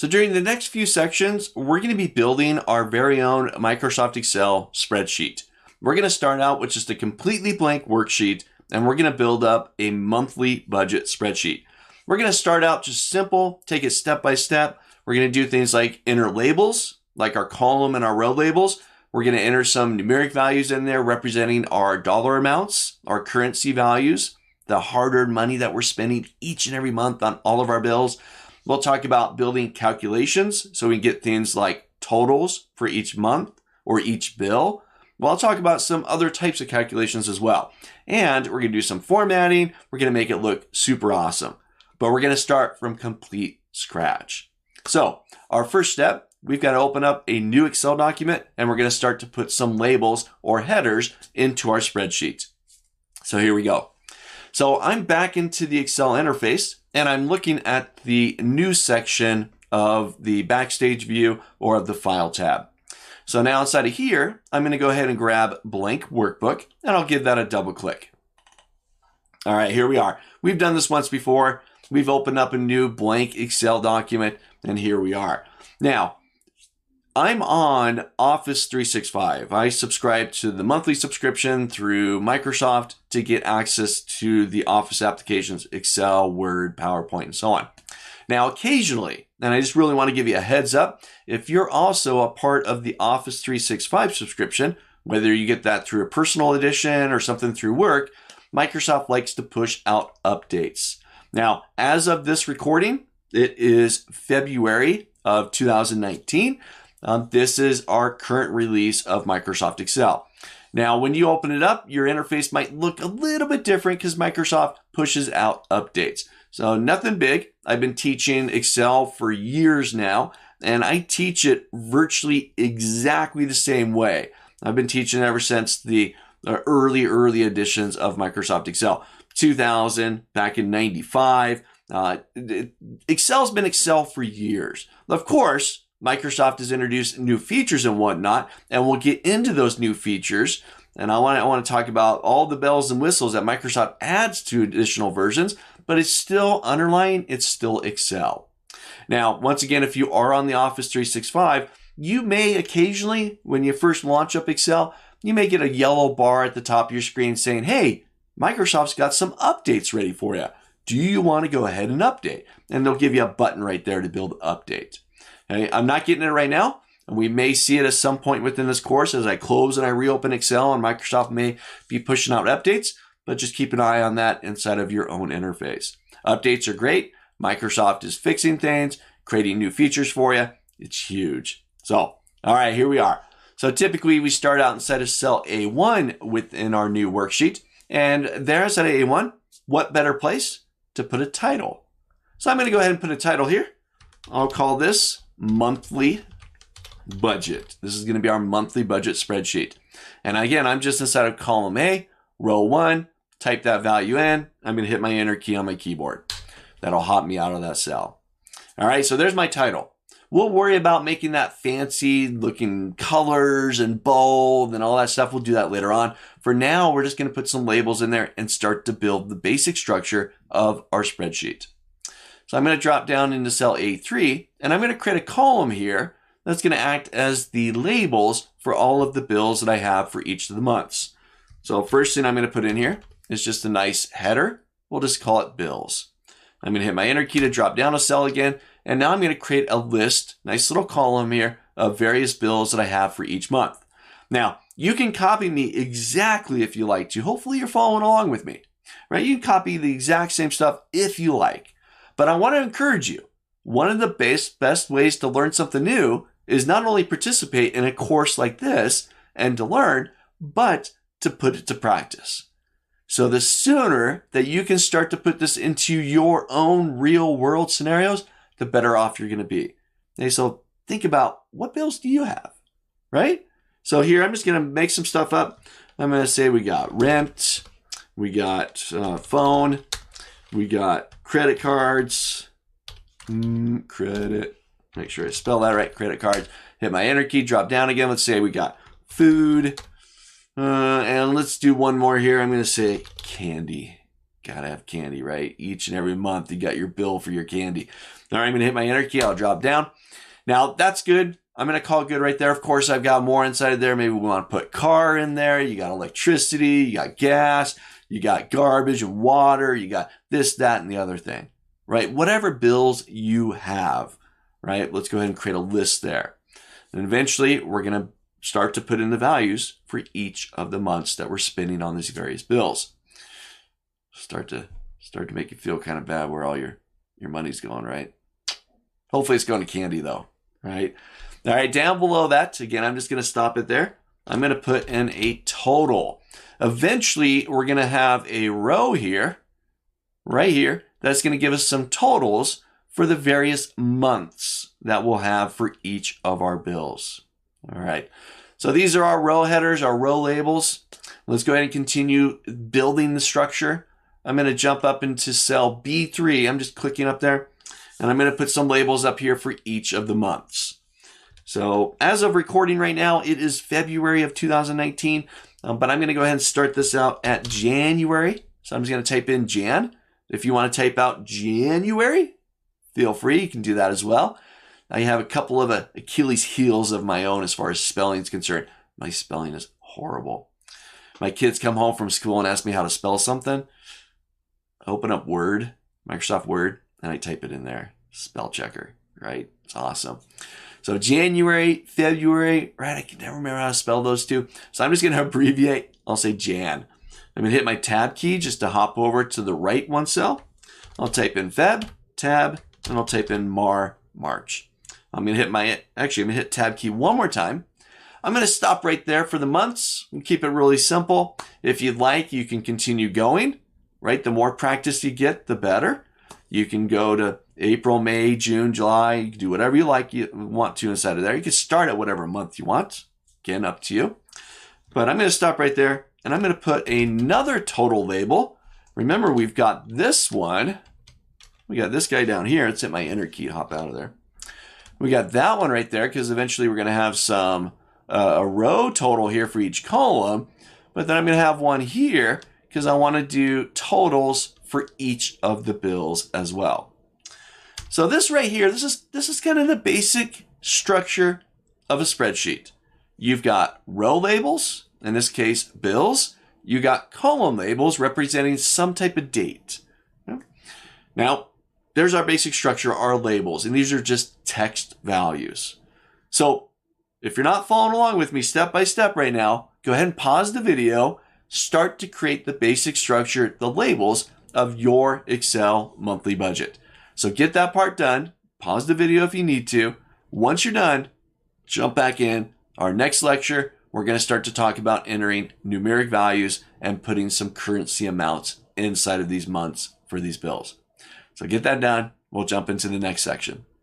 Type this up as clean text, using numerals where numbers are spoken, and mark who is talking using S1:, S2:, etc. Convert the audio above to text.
S1: So during the next few sections, we're going to be building our very own Microsoft Excel spreadsheet. We're going to start out with just a completely blank worksheet, and we're going to build up a monthly budget spreadsheet. We're going to start out just simple, take it step by step. We're going to do things like enter labels, like our column and our row labels. We're going to enter some numeric values in there representing our dollar amounts, our currency values, the hard-earned money that we're spending each and every month on all of our bills. We'll talk about building calculations so we can get things like totals for each month or each bill. Well, I'll talk about some other types of calculations as well. And we're going to do some formatting. We're going to make it look super awesome. But we're going to start from complete scratch. So our first step, we've got to open up a new Excel document, and we're going to start to put some labels or headers into our spreadsheet. So here we go. So I'm back into the Excel interface, and I'm looking at the new section of the Backstage view or of the File tab. So now inside of here, I'm going to go ahead and grab Blank Workbook, and I'll give that a double click. All right, here we are. We've done this once before. We've opened up a new blank Excel document, and here we are. Now, I'm on Office 365. I subscribe to the monthly subscription through Microsoft to get access to the Office applications, Excel, Word, PowerPoint, and so on. Now, occasionally, and I just really want to give you a heads up, if you're also a part of the Office 365 subscription, whether you get that through a personal edition or something through work, Microsoft likes to push out updates. Now, as of this recording, it is February of 2019. This is our current release of Microsoft Excel. Now, when you open it up, your interface might look a little bit different because Microsoft pushes out updates. So nothing big. I've been teaching Excel for years now, and I teach it virtually exactly the same way. I've been teaching ever since the early editions of Microsoft Excel. 2000, back in 95. Excel's been Excel for years. Of course, Microsoft has introduced new features and whatnot, and we'll get into those new features. And I want to talk about all the bells and whistles that Microsoft adds to additional versions, but it's still underlying, it's still Excel. Now, once again, if you are on the Office 365, you may occasionally, when you first launch up Excel, you may get a yellow bar at the top of your screen saying, hey, Microsoft's got some updates ready for you. Do you want to go ahead and update? And they'll give you a button right there to build update. Okay, I'm not getting it right now, and we may see it at some point within this course as I close and I reopen Excel, and Microsoft may be pushing out updates, but just keep an eye on that inside of your own interface. Updates are great. Microsoft is fixing things, creating new features for you. It's huge. So, all right, here we are. So typically we start out inside of cell A1 within our new worksheet. And there inside of A1, what better place to put a title? So I'm going to go ahead and put a title here. I'll call this Monthly Budget. This is going to be our monthly budget spreadsheet. And again, I'm just inside of column A, row 1, type that value in. I'm going to hit my enter key on my keyboard. That'll hop me out of that cell. All right, so there's my title. We'll worry about making that fancy looking colors and bold and all that stuff. We'll do that later on. For now, we're just going to put some labels in there and start to build the basic structure of our spreadsheet. So I'm going to drop down into cell A3, and I'm going to create a column here that's going to act as the labels for all of the bills that I have for each of the months. So first thing I'm going to put in here is just a nice header. We'll just call it bills. I'm going to hit my enter key to drop down a cell again. And now I'm going to create a list, nice little column here of various bills that I have for each month. Now, you can copy me exactly if you like to. Hopefully you're following along with me, right? You can copy the exact same stuff if you like. But I want to encourage you. One of the best ways to learn something new is not only participate in a course like this and to learn, but to put it to practice. So the sooner that you can start to put this into your own real world scenarios, the better off you're going to be. Okay, so think about what bills do you have, right? So here, I'm just going to make some stuff up. I'm going to say we got rent, we got phone, we got credit cards, credit, make sure I spell that right, credit cards. Hit my enter key, drop down again. Let's say we got food, and let's do one more here. I'm going to say candy. Gotta have candy, right? Each and every month you got your bill for your candy. All right, I'm gonna hit my enter key. I'll drop down. Now that's good. I'm gonna call it good right there. Of course, I've got more inside of there. Maybe we want to put car in there. You got electricity, you got gas, you got garbage and water, you got this, that, and the other thing, right? Whatever bills you have, right? Let's go ahead and create a list there. And eventually we're gonna start to put in the values for each of the months that we're spending on these various bills. Start to make you feel kind of bad where all your money's going, right? Hopefully it's going to candy though, right? All right, down below that, again, I'm just going to stop it there. I'm going to put in a total. Eventually, we're going to have a row here, right here, that's going to give us some totals for the various months that we'll have for each of our bills. All right, so these are our row headers, our row labels. Let's go ahead and continue building the structure. I'm going to jump up into cell B3. I'm just clicking up there, and I'm going to put some labels up here for each of the months. So as of recording right now, it is February of 2019, but I'm going to go ahead and start this out at January. So I'm just going to type in Jan. If you want to type out January, feel free. You can do that as well. I have a couple of Achilles heels of my own as far as spelling is concerned. My spelling is horrible. My kids come home from school and ask me how to spell something. I open up Word, Microsoft Word, and I type it in there. Spell checker, right? It's awesome. So January, February, right? I can never remember how to spell those two. So I'm just going to abbreviate. I'll say Jan. I'm going to hit my tab key just to hop over to the right one cell. I'll type in Feb, tab, and I'll type in March. I'm going to hit I'm going to hit tab key one more time. I'm going to stop right there for the months and keep it really simple. If you'd like, you can continue going, right? The more practice you get, the better. You can go to April, May, June, July. You can do whatever you want to inside of there. You can start at whatever month you want. Again, up to you. But I'm going to stop right there, and I'm going to put another total label. Remember, we've got this one. We got this guy down here. Let's hit my enter key to hop out of there. We got that one right there because eventually we're going to have some a row total here for each column. But then I'm going to have one here because I want to do totals for each of the bills as well. So this right here, this is kind of the basic structure of a spreadsheet. You've got row labels, in this case, bills. You got column labels representing some type of date. Now, there's our basic structure, our labels, and these are just text values. So if you're not following along with me step by step right now, go ahead and pause the video, start to create the basic structure, the labels of your Excel monthly budget. So get that part done. Pause the video if you need to. Once you're done, jump back in. Our next lecture, we're going to start to talk about entering numeric values and putting some currency amounts inside of these months for these bills. So get that done. We'll jump into the next section.